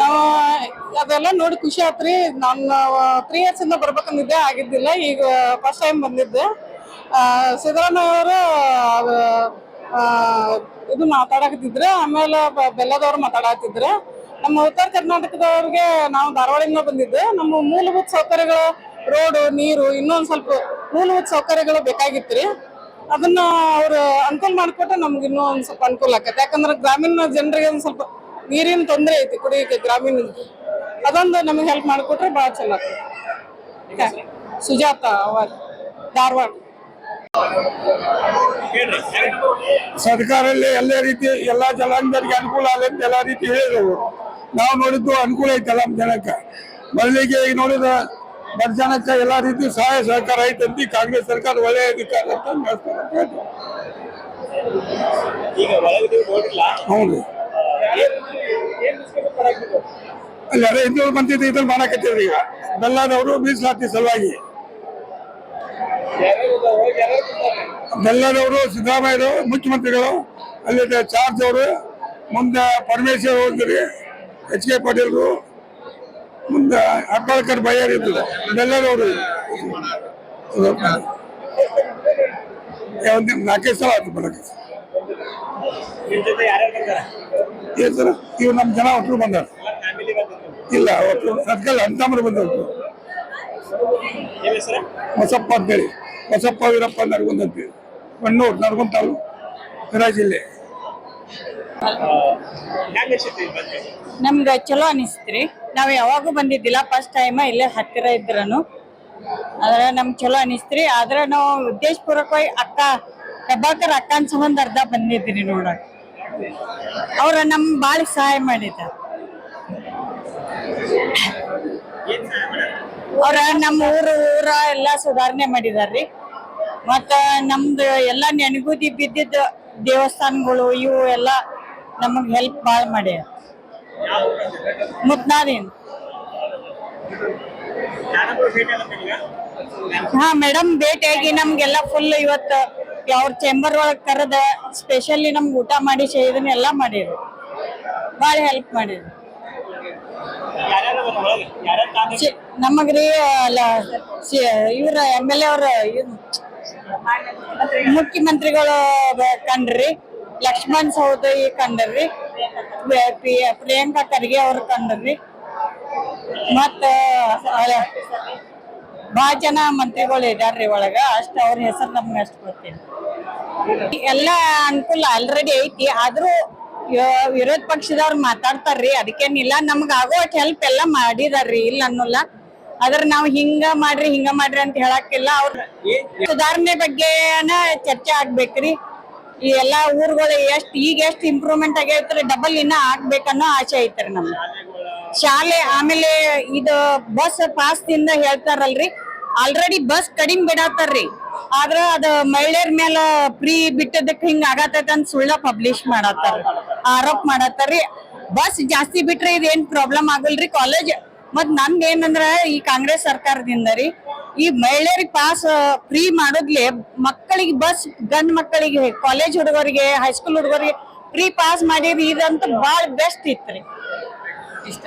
ನಾವ್ ಅದೆಲ್ಲ ನೋಡಿ ಖುಷಿ ಆತ್ರಿ. ನಾನು 3 years ಇಂದ ಬರ್ಬೇಕಂದಿದ್ದೆ, ಆಗಿದ್ದಿಲ್ಲ. ಈಗ ಫಸ್ಟ್ ಟೈಮ್ ಬಂದಿದ್ದೆ. ಸಿದ್ದರಾಮಯ್ಯ ಅವರು ಇದು ಮಾತಾಡಕತ್ತಿದ್ರೆ, ಆಮೇಲೆ ಬೆಲ್ಲದವ್ರು ಮಾತಾಡಕತ್ತಿದ್ರೆ. ನಮ್ಮ ಉತ್ತರ ಕರ್ನಾಟಕದವ್ರಿಗೆ, ನಾವು ಧಾರವಾಡಿಂದ ಬಂದಿದ್ದೆ, ನಮ್ಮ ಮೂಲಭೂತ ಸೌಕರ್ಯಗಳು, ರೋಡ್, ನೀರು, ಇನ್ನೊಂದ್ ಸ್ವಲ್ಪ ಮೂಲಭೂತ ಸೌಕರ್ಯಗಳು ಬೇಕಾಗಿತ್ರಿ. ಅದನ್ನ ಅವ್ರು ಅನುಕೂಲ ಮಾಡಿಕೊಟ್ರೆ ನಮ್ಗೆ ಇನ್ನೂ ಒಂದ್ ಸ್ವಲ್ಪ ಅನುಕೂಲ ಆಕೈತೆ. ಯಾಕಂದ್ರೆ ಗ್ರಾಮೀಣ ಜನರಿಗೆ ಒಂದ್ ಸ್ವಲ್ಪ ನೀರಿನ ತೊಂದರೆ ಐತಿ ಕುಡಿಯಕ್ಕೆ, ಗ್ರಾಮೀಣ. ಅದೊಂದು ನಮಗೆ ಹೆಲ್ಪ್ ಮಾಡಿಕೊಟ್ರೆ ಬಹಳ ಚಲೋ ಆಗ್ತದೆ. ಸುಜಾತ ಅವರ್, ಧಾರವಾಡ. ಸರ್ಕಾರದಲ್ಲಿ ಎಲ್ಲ ರೀತಿ ಎಲ್ಲಾ ಜನಾಂಗದವರಿಗೆ ಅನುಕೂಲ ಆಗತ್ತೆ, ಎಲ್ಲಾ ರೀತಿ ಹೇಳಿದ್ರು. ನಾವು ನೋಡಿದ್ದು ಅನುಕೂಲ ಐತಲ್ಲ ನಮ್ಮ ಜನಕ್ಕೆ. ಮೊದಲಿಗೆ ಈಗ ನೋಡಿದ ಬಡ ಜನಕ್ಕೆ ಎಲ್ಲಾ ರೀತಿ ಸಹಾಯ ಸಹಕಾರ ಐತಂತ ಕಾಂಗ್ರೆಸ್ ಸರ್ಕಾರ ಒಳ್ಳೆಯ ಅಧಿಕಾರ ಅಂತ ಹೌದು. ಅಲ್ಲ ಹಿಂದೂರು ಬಂದಿದ್ದು ಇದನ್ನ ಮಾಡಕತ್ತಿದ್ರು. ಈಗ ಬೆಲ್ಲದವರು ಮೀಸಲಾತಿ ಸಲುವಾಗಿ ಬೆಲ್ಲದವರು, ಸಿದ್ದರಾಮಯ್ಯರು ಮುಖ್ಯಮಂತ್ರಿಗಳು, ಅಲ್ಲಿ ಚಾರ್ಜ್ ಅವರು, ಮುಂದೆ ಪರಮೇಶ್ವರ್ ಹೋದ್ರಿ, HK ಪಾಟೀಲ್ರು, ಮುಂದೆ ಅಬ್ಬಾಳ್ಕರ್ ಬಯ್ಯರ್ ಇದ್ರು. ಬೆಲ್ಲದವರು 4 ಸಲ ಆಯ್ತು ಬರಕ್ಕೆ. ಇವ್ ನಮ್ ಜನ ಒಟ್ಟರು ಬಂದಾರ. ಇಲ್ಲ, ಒಟ್ಟರು ಸರ್ಕಲ್ ಅಂತಂದ್ರೆ ಬಂದವರು. ಹೊಸಪ್ಪ ಅಂತೇಳಿ, ಹೊಸಪ್ಪ ವೀರಪ್ಪ ನಡ್ಕೊಂಡ್ ಅಂತೇಳಿ, ಕಣ್ಣೂರು ನಡ್ಕೊಂಡ್ ತಾಲೂಕು ಜಿಲ್ಲೆ. ನಮ್ಗೆ ಚಲೋ ಅನಿಸ್ತ್ರಿ. ನಾವ್ ಯಾವಾಗೂ ಬಂದಿದ್ದಿಲ್ಲ, ಫಸ್ಟ್ ಟೈಮ್ ಇಲ್ಲೇ ಹತ್ತಿರ ಇದ್ರನು. ಆದ್ರೆ ನಮ್ಗೆ ಚಲೋ ಅನಿಸ್ತ್ರಿ. ಆದ್ರೆ ನಾವು ಉದ್ದೇಶಪೂರ್ವಕವಾಗಿ ಪ್ರಭಾಕರ್ ಅಕ್ಕನ ಸಂಬಂಧ ಅರ್ಧ ಬಂದಿದ್ರಿ ನೋಡಕ್. ಅವ್ರ ನಮ್ ಬಾಳ ಸಹಾಯ ಮಾಡಿದ. ಅವ್ರ ನಮ್ಮ ಊರ ಎಲ್ಲಾ ಸುಧಾರಣೆ ಮಾಡಿದಾರ್ರಿ. ಮತ್ತ ನಮ್ದು ಎಲ್ಲಾ ನೆನಗುದಿ ಬಿದ್ದಿದ್ದ ದೇವಸ್ಥಾನಗಳು ಇವು ಎಲ್ಲಾ ನಮಗ್ ಹೆಲ್ಪ್ ಬಾಳ್ ಮಾಡ್ಯಾರ. ಮುತ್ನಾದಿನ್. ಹಾ ಮೇಡಮ್, ಭೇಟಿಯಾಗಿ ನಮ್ಗೆಲ್ಲಾ ಫುಲ್ ಇವತ್ತು ಅವ್ರ ಚೇಂಬರ್ ಒಳಗ್ ಕರೆದ ಸ್ಪೆಷಲಿ ನಮ್ಗೆ ಊಟ ಮಾಡಿ ಇದನ್ನೆಲ್ಲಾ ಮಾಡಿದ್ರು. ಬಾಳ ಹೆಲ್ಪ್ ಮಾಡಿದ್ರು ನಮಗ್ರಿ. ಇವ್ರ MLA ಅವ್ರ ಮುಖ್ಯಮಂತ್ರಿಗಳು ಕಂಡ್ರಿ, ಲಕ್ಷ್ಮಣ್ ಸವದಿ ಕಂಡ್ರಿ, ಪ್ರಿಯಾಂಕಾ ಖರ್ಗೆ ಅವ್ರ ಕಂಡ್ರಿ, ಮತ್ತ ಬಹಳ ಜನ ಮಂತ್ರಿಗಳು ಇದಾರ್ರಿ ಒಳಗ. ಅಷ್ಟ ಅವ್ರ ಹೆಸರು ನಮ್ಗೆ ಅಷ್ಟು ಗೊತ್ತಿಲ್ಲ. ಎಲ್ಲಾ ಅನುಕೂಲ ಆಲ್ರೆಡಿ ಐತಿ. ಆದ್ರೂ ವಿರೋಧ ಪಕ್ಷದವ್ರು ಮಾತಾಡ್ತಾರ್ರಿ, ಅದಕ್ಕೇನಿಲ್ಲ. ನಮ್ಗ ಆಗೋ ಹೆಲ್ಪ್ ಎಲ್ಲಾ ಮಾಡಿದಾರ್ರಿ, ಇಲ್ಲ ಅನ್ನೋಲ್ಲ. ಆದ್ರ ನಾವ್ ಹಿಂಗ ಮಾಡ್ರಿ ಅಂತ ಹೇಳಕ್ಕಿಲ್ಲ. ಅವ್ರ ಸುಧಾರಣೆ ಬಗ್ಗೆನ ಚರ್ಚೆ ಆಗ್ಬೇಕ್ರಿ. ಈ ಎಲ್ಲಾ ಊರುಗಳು ಈಗ ಎಷ್ಟ್ ಇಂಪ್ರೂವ್ಮೆಂಟ್ ಆಗೈತ್ರಿ, ಡಬಲ್ ಇನ್ನ ಆಗ್ಬೇಕನ್ನೋ ಆಸೆ ಐತ್ರಿ ನಮ್ಗೆ. ಶಾಲೆ, ಆಮೇಲೆ ಇದು ಬಸ್ ಪಾಸ್ ದಿಂದ ಹೇಳ್ತಾರಲ್ರಿ, ಆಲ್ರೆಡಿ ಬಸ್ ಕಡಿಮೆ ಬಿಡತ್ತಾರ್ರಿ. ಆದ್ರ ಅದ ಮಹಿಳೆಯರ ಮೇಲೆ ಫ್ರೀ ಬಿಟ್ಟದಕ್ ಹಿಂಗ ಆಗತೈತೆ ಅಂತ ಸುಳ್ಳ ಪಬ್ಲಿಷ್ ಮಾಡತ್ತಾರ, ಆರೋಪ ಮಾಡತ್ತಾರ್ರಿ. ಬಸ್ ಜಾಸ್ತಿ ಬಿಟ್ರೆ ಇದೇನ್ ಪ್ರಾಬ್ಲಮ್ ಆಗಲ್ರಿ. ಕಾಲೇಜ್ ಮತ್ ನಂದ್ ಏನಂದ್ರ, ಈ ಕಾಂಗ್ರೆಸ್ ಸರ್ಕಾರದಿಂದ ರೀ ಈ ಮಹಿಳೆಯರಿಗೆ ಪಾಸ್ ಫ್ರೀ ಮಾಡೋದ್ಲೆ ಮಕ್ಕಳಿಗೆ ಬಸ್, ಗಂಡ್ ಮಕ್ಕಳಿಗೆ, ಕಾಲೇಜ್ ಹುಡುಗರಿಗೆ, ಹೈಸ್ಕೂಲ್ ಹುಡುಗರಿಗೆ ಫ್ರೀ ಪಾಸ್ ಮಾಡಿರಿ. ಇದಂತೂ ಬಾಳ ಬೆಸ್ಟ್ ಇತ್ರಿ. ಇಷ್ಟ.